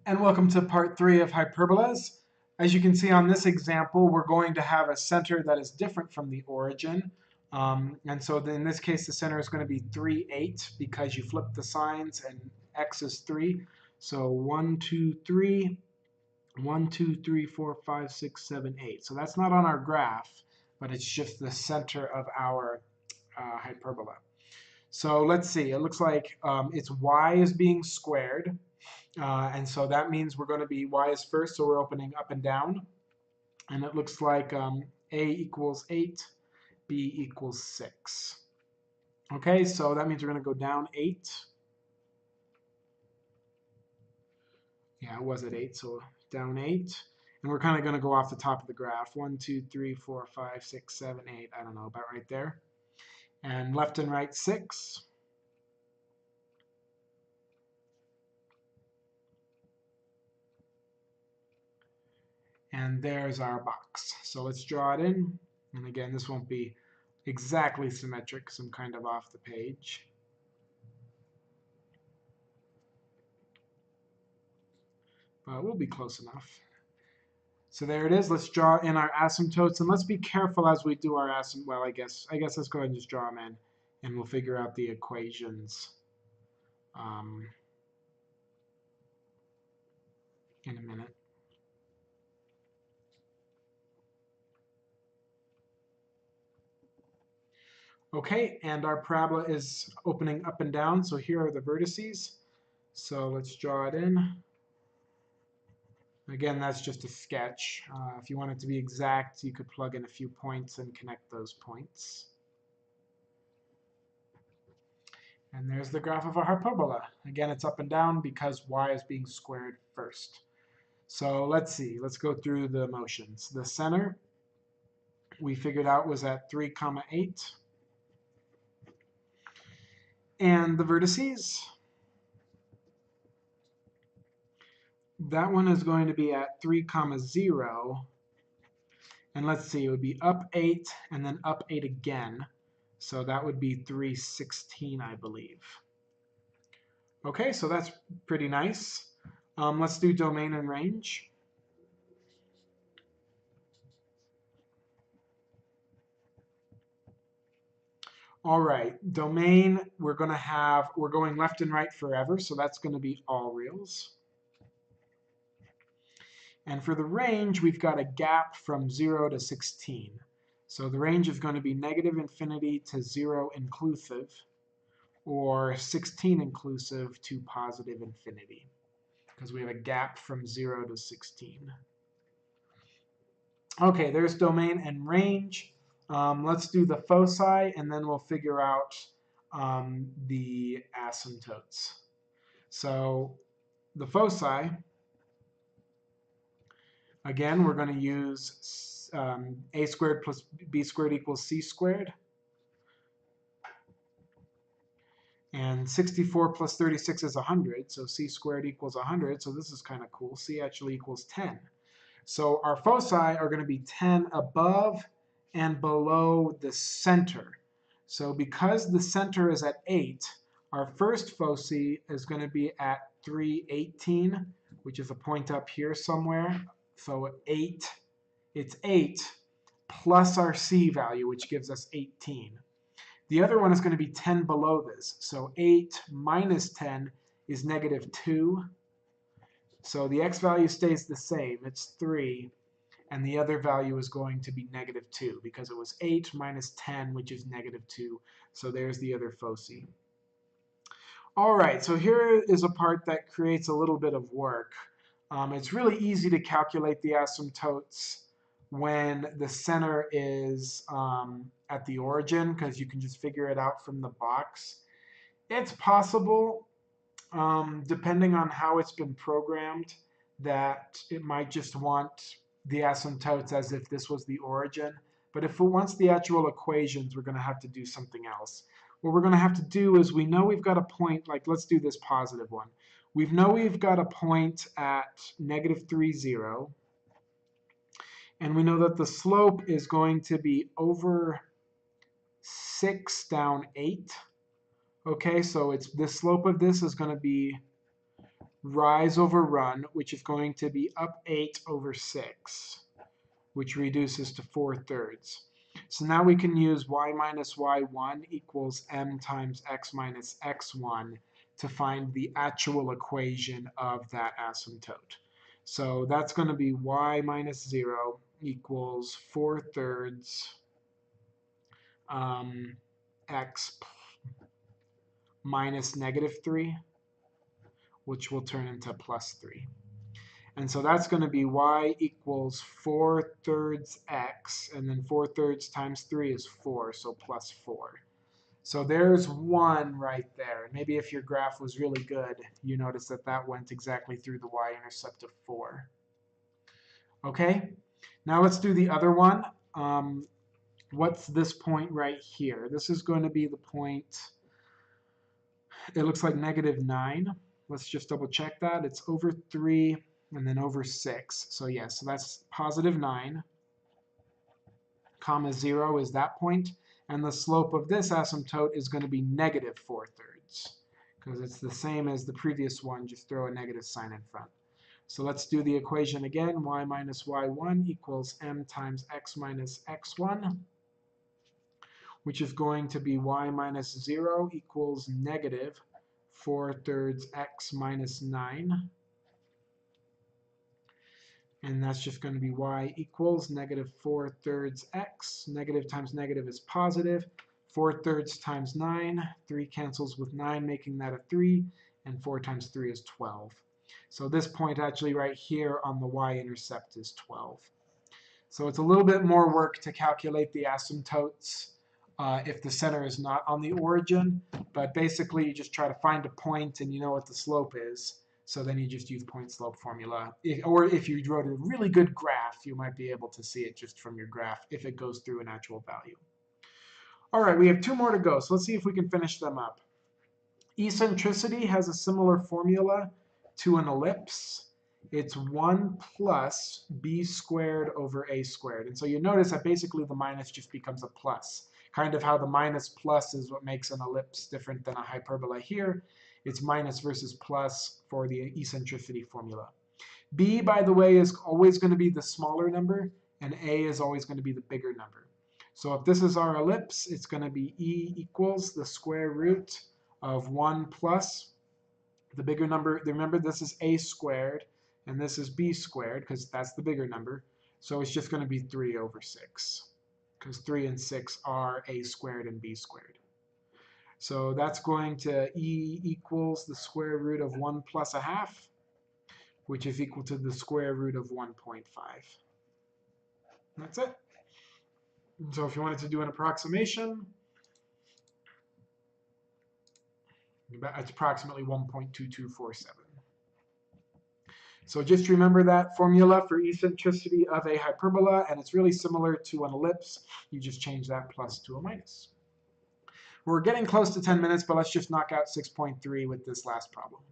And welcome to part 3 of hyperbolas. As you can see on this example, we're going to have a center that is different from the origin. And so in this case, the center is going to be 3, 8 because you flip the signs and x is 3. So 1, 2, 3, 1, 2, 3, 4, 5, 6, 7, 8. So that's not on our graph, but it's just the center of our hyperbola. So let's see. It looks like its y is being squared. And so that means we're going to be y is first, so we're opening up and down. And it looks like a equals 8, b equals 6. Okay, so that means we're going to go down 8. Yeah, it was at 8, so down 8. And we're kind of going to go off the top of the graph. 1, 2, 3, 4, 5, 6, 7, 8. I don't know, about right there. And left and right 6. And there's our box. So let's draw it in. And again, this won't be exactly symmetric because I'm kind of off the page. But we'll be close enough. So there it is. Let's draw in our asymptotes. And let's be careful as we do our asymptotes. Well, I guess let's go ahead and just draw them in. And we'll figure out the equations in a minute. Okay, and our parabola is opening up and down, so here are the vertices. So let's draw it in. Again, that's just a sketch. If you want it to be exact, you could plug in a few points and connect those points. And there's the graph of a hyperbola. Again, it's up and down because y is being squared first. So let's see. Let's go through the motions. The center, we figured out, was at 3, 8. And the vertices, that one is going to be at 3, 0. And let's see, it would be up 8 and then up 8 again. So that would be 3, 16, I believe. Okay, so that's pretty nice. Let's do domain and range. All right, domain, we're going left and right forever, so that's going to be all reals. And for the range, we've got a gap from 0 to 16. So the range is going to be negative infinity to 0 inclusive, or 16 inclusive to positive infinity, because we have a gap from 0 to 16. Okay, there's domain and range. Let's do the foci, and then we'll figure out the asymptotes. So the foci, again, we're going to use a squared plus b squared equals c squared. And 64 plus 36 is 100, so c squared equals 100. So this is kind of cool. C actually equals 10. So our foci are going to be 10 above and below the center. So because the center is at 8, our first foci is going to be at 318, which is a point up here somewhere. So 8, it's 8 plus our c value, which gives us 18. The other one is going to be 10 below this. So 8 minus 10 is negative 2. So the x value stays the same. It's 3. And the other value is going to be negative 2 because it was 8 minus 10, which is negative 2. So there's the other foci. All right, so here is a part that creates a little bit of work. It's really easy to calculate the asymptotes when the center is at the origin, because you can just figure it out from the box. It's possible, depending on how it's been programmed, that it might just want the asymptotes as if this was the origin. But if it wants the actual equations, we're going to have to do something else. What we're going to have to do is, we know we've got a point, like let's do this positive one. We know we've got a point at negative 3, 0. And we know that the slope is going to be over 6 down 8. Okay, so the slope of this is going to be rise over run, which is going to be up 8 over 6, which reduces to 4/3. So now we can use y minus y1 equals m times x minus x1 to find the actual equation of that asymptote. So that's going to be y minus 0 equals 4/3 x minus -3, which will turn into +3. And so that's going to be y equals 4/3 x, and then 4/3 times 3 is 4, so +4. So there's 1 right there. Maybe if your graph was really good, you notice that that went exactly through the y-intercept of 4. Okay, now let's do the other one. What's this point right here? This is going to be the point, it looks like -9. Let's just double check that. It's over 3 and then over 6. So yes, so that's +9, comma 0 is that point. And the slope of this asymptote is going to be -4/3, because it's the same as the previous one, just throw a negative sign in front. So let's do the equation again. Y minus y1 equals m times x minus x1, which is going to be y minus 0 equals -4/3 x minus 9. And that's just going to be y equals -4/3 x. Negative times negative is positive. 4/3 times 9. 3 cancels with 9, making that a 3. And 4 times 3 is 12. So this point actually right here on the y-intercept is 12. So it's a little bit more work to calculate the asymptotes if the center is not on the origin. But basically, you just try to find a point and you know what the slope is. So then you just use point-slope formula. Or if you wrote a really good graph, you might be able to see it just from your graph if it goes through an actual value. All right, we have 2 more to go, so let's see if we can finish them up. Eccentricity has a similar formula to an ellipse. It's 1 plus b squared over a squared. And so you notice that basically the minus just becomes a plus. Kind of how the minus plus is what makes an ellipse different than a hyperbola here. It's minus versus plus for the eccentricity formula. B, by the way, is always going to be the smaller number, and A is always going to be the bigger number. So if this is our ellipse, it's going to be E equals the square root of 1 plus the bigger number. Remember, this is A squared, and this is B squared, because that's the bigger number. So it's just going to be 3 over 6, because 3 and 6 are A squared and B squared. So that's going to E equals the square root of 1 plus a half, which is equal to the square root of 1.5. That's it. So if you wanted to do an approximation, it's approximately 1.2247. So just remember that formula for eccentricity of a hyperbola, and it's really similar to an ellipse. You just change that plus to a minus. We're getting close to 10 minutes, but let's just knock out 6.3 with this last problem.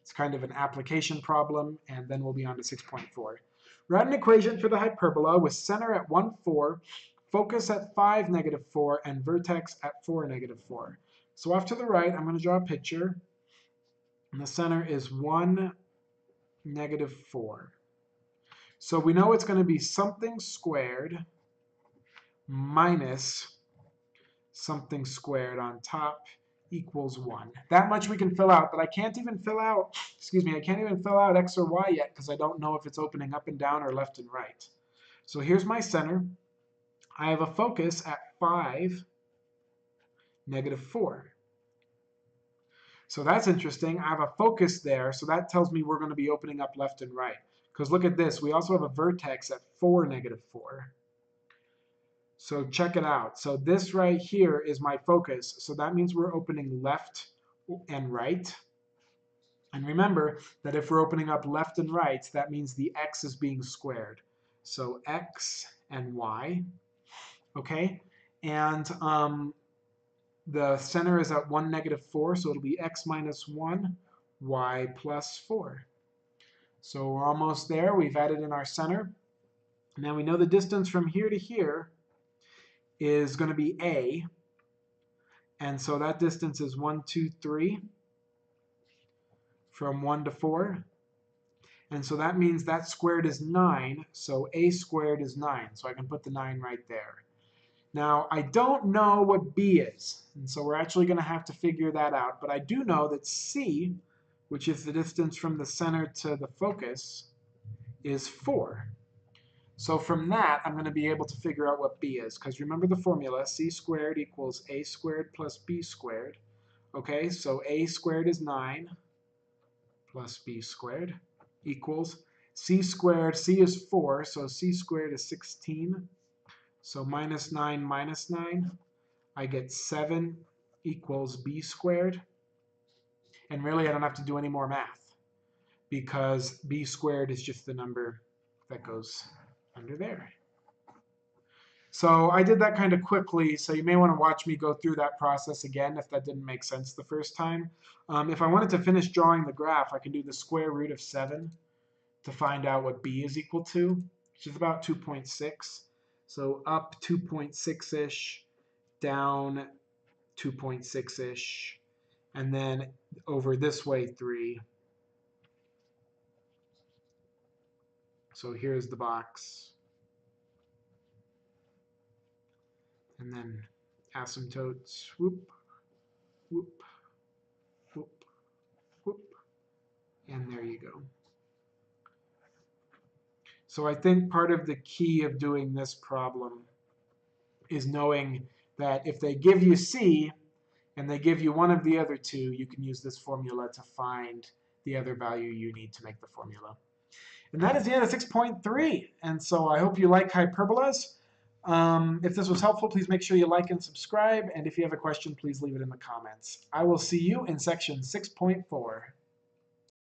It's kind of an application problem, and then we'll be on to 6.4. Write an equation for the hyperbola with center at 1, 4, focus at 5, -4, and vertex at 4, -4. So off to the right, I'm going to draw a picture. And the center is 1, -4. So we know it's going to be something squared minus something squared on top equals 1. That much we can fill out, but I can't even fill out, I can't even fill out x or y yet because I don't know if it's opening up and down or left and right. So here's my center. I have a focus at 5, -4. So that's interesting. I have a focus there, so that tells me we're going to be opening up left and right. Because look at this, we also have a vertex at 4, -4. So check it out. So this right here is my focus. So that means we're opening left and right. And remember that if we're opening up left and right, that means the x is being squared. So x and y, okay? And the center is at 1, -4, so it'll be x minus 1, y plus 4. So we're almost there. We've added in our center. Now we know the distance from here to here is going to be a, and so that distance is 1, 2, 3. from 1 to 4. And so that means that squared is 9, so a squared is 9. So I can put the 9 right there. Now, I don't know what b is, and so we're actually going to have to figure that out. But I do know that c, which is the distance from the center to the focus, is 4. So from that, I'm going to be able to figure out what b is, because remember the formula, c squared equals a squared plus b squared. Okay, so a squared is 9 plus b squared equals c squared. C is 4, so c squared is 16. So minus 9 minus 9, I get 7 equals b squared. And really, I don't have to do any more math, because b squared is just the number that goes under there. So I did that kind of quickly, so you may want to watch me go through that process again if that didn't make sense the first time. If I wanted to finish drawing the graph, I can do the square root of 7 to find out what b is equal to, which is about 2.6. So up 2.6-ish, down 2.6-ish, and then over this way 3. So here's the box. And then asymptotes, whoop, whoop, whoop, whoop, and there you go. So I think part of the key of doing this problem is knowing that if they give you C and they give you one of the other two, you can use this formula to find the other value you need to make the formula. And that is the end of 6.3. And so I hope you like hyperbolas. If this was helpful, please make sure you like and subscribe. And if you have a question, please leave it in the comments. I will see you in section 6.4.